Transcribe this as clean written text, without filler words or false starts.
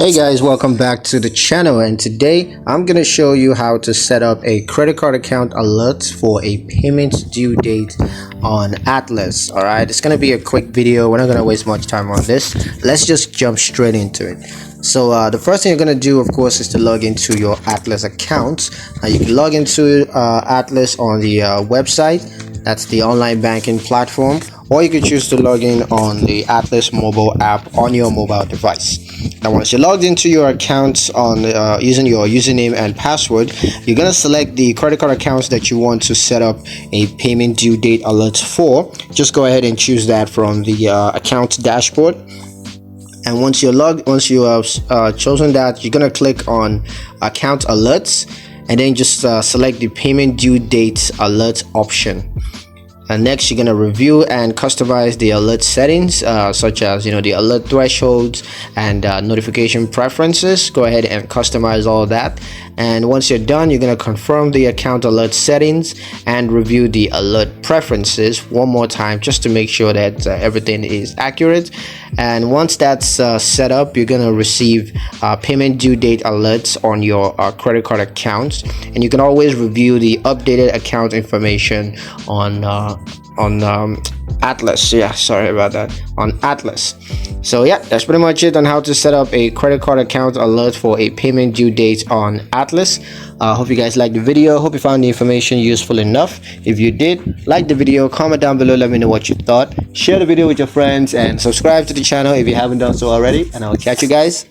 Hey guys, welcome back to the channel, and today I'm going to show you how to set up a credit card account alert for a payment due date on Atlas. Alright, it's going to be a quick video. We're not going to waste much time on this. Let's just jump straight into it. So the first thing you're going to do, of course, is to log into your Atlas account. You can log into Atlas on the website. That's the online banking platform, or you could choose to log in on the Atlas mobile app on your mobile device. Now once you're logged into your account on using your username and password, you're going to select the credit card accounts that you want to set up a payment due date alert for. Just go ahead and choose that from the account dashboard. And once you have chosen that, you're going to click on account alerts, and then just select the payment due date alert option. And next, you're going to review and customize the alert settings, such as the alert thresholds and notification preferences. Go ahead and customize all that. And once you're done, you're going to confirm the account alert settings and review the alert preferences one more time, just to make sure that everything is accurate. And once that's set up, you're going to receive payment due date alerts on your credit card accounts, and you can always review the updated account information on Atlas. Sorry about that, on Atlas. So yeah, that's pretty much it on how to set up a credit card account alert for a payment due date on Atlas. Hope you guys liked the video. Hope you found the information useful enough. If you did, like the video, comment down below, let me know what you thought. Share the video with your friends and subscribe to the channel if you haven't done so already, and I'll catch you guys